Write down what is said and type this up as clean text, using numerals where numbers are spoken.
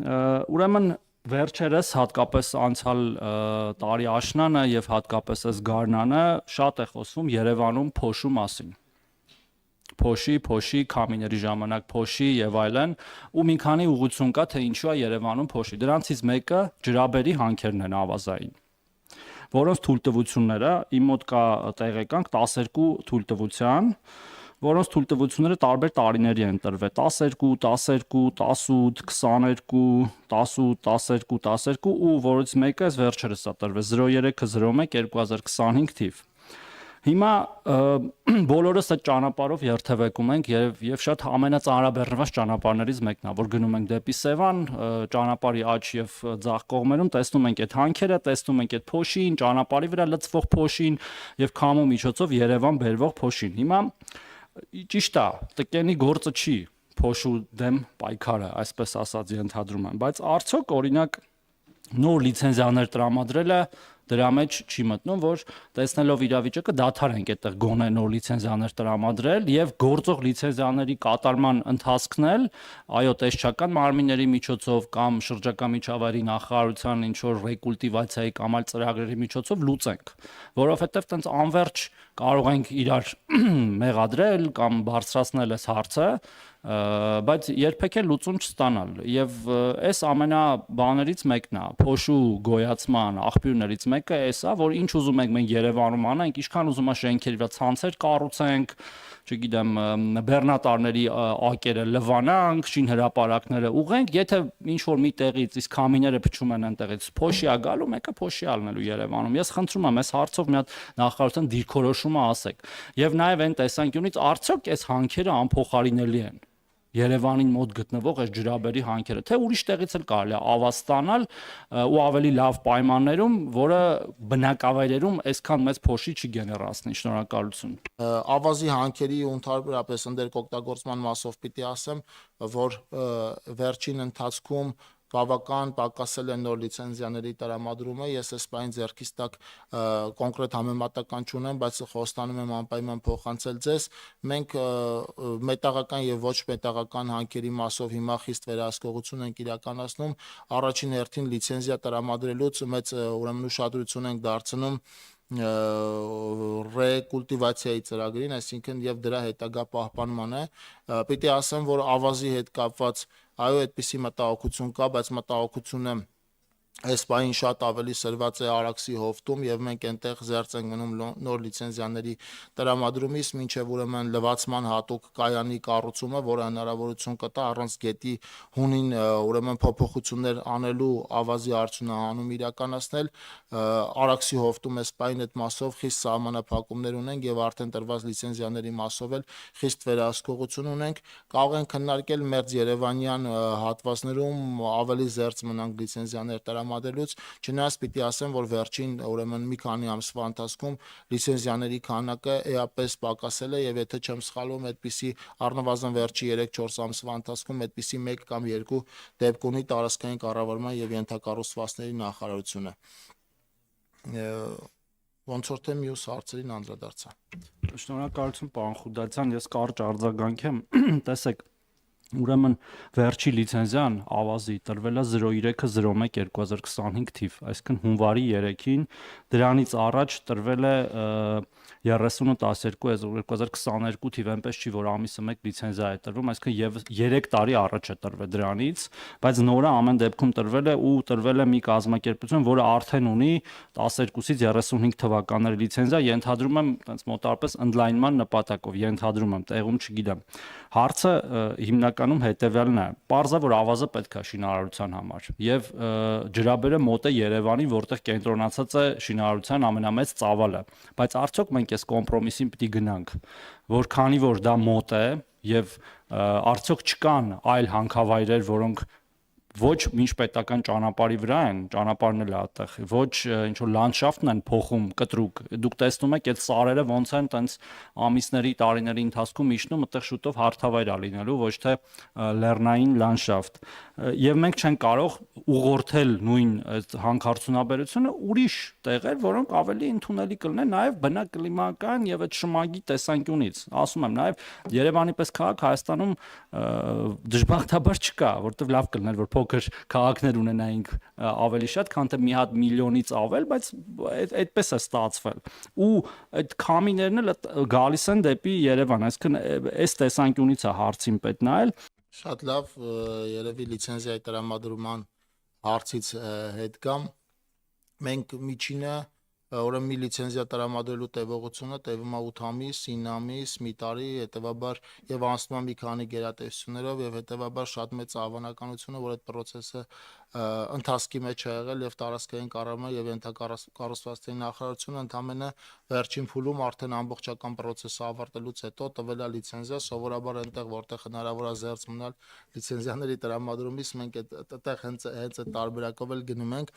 Ուրեմն վերջերս հատկապես անցյալ տարի աշնանը եւ հատկապես այս գարնանը շատ է խոսվում Երևանում փոշու մասին։ Փոշի, քամիների ժամանակ փոշի եւ այլն, ու մի քանի ուղղություն կա, թե ինչու է Երևանում փոշի։ Դրանցից մեկը ջրաբերի հանքերն են ավազային, որոնց թույլտվությունները իմ մոտ կա տեղեկանք 12 թույլտվության, որոնց թույլտվությունները տարբեր տարիների են տրվել 12, 12, 18, 22, 18, 12, 12 ու որից մեկը այս վերջերս է տրվել 0301-2025 թիվ։ Հիմա բոլորս այդ ճանապարհով երթևեկում ենք եւ շատ ամենածանրաբեռնված ճանապարհներից մեկն է, որ գնում ենք դեպի Սևան, ճանապարհի աջ եւ ձախ կողմերում տեսնում ենք այդ հանքերը, տեսնում ենք այդ փոշին, ճանապարհի վրա լցվող փոշին եւ քամու միջոցով Երևան բերվող փոշին։ Հիմա ճիշտ է, տկենի գործը չի փոշու դեմ պայքարը, այսպես ասած ենթադրում եմ, բայց արդյոք օրինակ նոր լիցենզիաներ տրամադրելը դրա մեջ չի մտնում, որ տեսնելով իրավիճակը դադարենք այդտեղ գոնե նոր լիցենզիաներ տրամադրել եւ գործող լիցենզիաների կատարման ընթացքն էլ այո տեսչական մարմինների միջոցով կամ շրջակա միջավայրի նախարարության ինչ որ ռեկուլտիվացիայի կամ այլ ծրագրերի միջոցով լուծենք, որովհետեւ տենց անverջ կարող ենք իրար մեղադրել կամ բարձրացնել այս հարցը, բայց երբեք էլ լուծում չստանալ եւ այս ամենաբաներից մեկն է փոշու գոյացման աղբյուրներից մեկը էսա, որ ինչ ուզում ենք մենք Երևանում անենք, ինչքան ուզում է շենքերի վրա ցանցեր կառուցենք, չգիտեմ, բեռնատարների ակերը լվանանք, շինհրապարակները ուղենք, եթե ինչ որ մի տեղից իսկ քամիները փչում են այնտեղից փոշի է գալու, մեկը փոշի ալնելու Երևանում։ Ես խնդրում եմ այս հարցով մի հատ նախարարության դիրքորոշումը ասեք։ Եվ նաև այն տեսանկյունից արդյոք այս հանքերը անփոխարինելի են Երևանին մոտ գտնվող այս ջրաբերի հանքերը, թե ուրիշ տեղից էլ կարելի է ավազ ստանալ ու ավելի լավ պայմաններում, որը բնակավայրերում այսքան մեծ փոշի չի գեներացնի։ Շնորհակալություն։ Ավազի հանքերի ու ընդհանրապես ընդերկօգտագործման մասով պիտի ասեմ, որ վերջին ընթացքում բավական պակասել է նոր լիցենզիաների տրամադրումը, ես այս բանին ձեռքից տակ կոնկրետ համեմատական չունեմ, բայց խոստանում եմ անպայման փոխանցել ձեզ։ Մենք մետաղական եւ ոչ մետաղական հանքերի մասով հիմա խիստ վերահսկողություն ենք իրականացնում, առաջին հերթին լիցենզիա տրամադրելուց մեծ ուրեմն ուշադրություն ենք դարձնում ռեկուլտիվացիայի ծրագրին, այսինքն եւ դրա հետագա պահպանմանը։ Պիտի ասեմ, որ ավազի հետ կապված այո, այդպիսի մտահոգություն կա, բայց մտահոգությունը այս բանին շատ ավելի սրված է Արաքսի հովտում եւ մենք այնտեղ զերծ ենք մնում նոր լիցենզիաների տրամադրումից, մինչեւ ուրեմն լվացման հատուկ կայանի կառուցումը, որը հնարավորություն կտա առանց գետի հունին ուրեմն փոփոխություններ անելու ավազի արդյունահանում իրականացնել։ Արաքսի հովտում այս բանին այդ մասով խիստ սահմանափակումներ ունենք եւ արդեն տրված լիցենզիաների մասով էլ խիստ վերահսկողություն ունենք։ Կարող ենք քննարկել մեր Երևանյան հատվածներում ավելի զերծ մնանք լիցենզիաներ տրամադրելուց, չնայած պիտի ասեմ, որ վերջին ուրեմն մի քանի ամսվա ընթացքում լիցենզիաների քանակը էապես պակասել է եւ եթե չեմ սխալվում, այդպիսի առնվազն վերջի 3-4 ամսվա ընթացքում այդպիսի 1 կամ 2 դեպք ունի տարածքային կառավարման եւ ենթակառուցվածքների նախարարությունը։ Ոնց որ թե մյուս հարցերին անդրադարձա։ Շնորհակալություն, պարոն Խուդացյան, ես կարճ արձագանքեմ, տեսեք, ուրեմն վերջի լիցենզիան ավազի տրվել է 0301-2025 թիվ, այսինքն հունվարի 3-ին, դրանից առաջ տրվել է 30-12-2022 թիվ, այնպես չի, որ ամիսը մեկ լիցենզիա է տրվում, այսինքն եւ 3 տարի առաջ է տրվել դրանից, բայց նորը ամեն դեպքում տրվել է ու տրվել է մի կազմակերպություն, որը արդեն ունի 12-ից 35 թվականների լիցենզիա, ենթադրում եմ, այնպես մոտավորապես ընդլայնման նպատակով, ենթադրում եմ, տեղում չգիտեմ։ Հարցը հիմնականում հետևյալն է. պարզ է, որ ավազը պետք է շինարարության համար եւ ջրաբերը մոտ է Երևանին, որտեղ կենտրոնացած է շինարարության ամենամեծ ծավալը, բայց արդյոք մենք այս կոմպրոմիսին պիտի գնանք, որ քանի որ դա մոտ է եւ արդյոք չկան այլ հանքավայրեր, որոնք ոչ միջպետական ճանապարհի վրա են, ճանապարհն էլ է այդտեղ, ոչ ինչ որ լանդշաֆտն են փոխում կտրուկ։ Դուք տեսնում եք այդ սարերը ոնց են տենց ամիսների, տարիների ընթացքում իջնում, այդտեղ շուտով հարթավայր է լինելու, ոչ թե լեռնային լանդշաֆտ։ Եվ մենք չենք կարող ուղղորդել նույն հանքարդյունաբերությունը ուրիշ տեղեր, որոնք ավելի ընդունելի կլինեն նաև բնակլիմական եւ այդ շմագի տեսանկյունից։ Ասում եմ, նաև Երևանի պես քաղաք Հայաստանում դժբախտաբար չկա, որտեղ լավ կլիներ, որ փոքր քաղաքներ ունենայինք ավելի շատ, քան թե մի հատ միլիոնից ավել, բայց այդպես է ստացվել։ Ու այդ քամիներն էլ գալիս են դեպի Երևան, այսինքն այս տեսանկյունից է հարցին պետք նայել։ Շատ լավ, երևի լիցենզիայի տրամադրման հարցից հետ գամ։ Մենք միջինը ուրեմն մի լիցենզիա տրամադրելու տևողությունը տևում է 8 ամիս, 9 ամիս, մի տարի, հետեւաբար եւ անցնում է մի քանի գերատեսչություններով եւ հետեւաբար շատ մեծ հավանականությունը, որ այդ process-ը ընթացքի մեջ է եղել եւ տարածքային կառավարումը եւ ենթակառուցվածքների նախարարությունը ընդամենը վերջին փուլում արդեն ամբողջական process-ը ավարտելուց հետո տվել է լիցենզիա, սովորաբար այնտեղ որտեղ հնարավոր է զերծ մնալ լիցենզիաների տրամադրումից մենք այդտեղ հենց այդ տարբերակով էլ գնում ենք,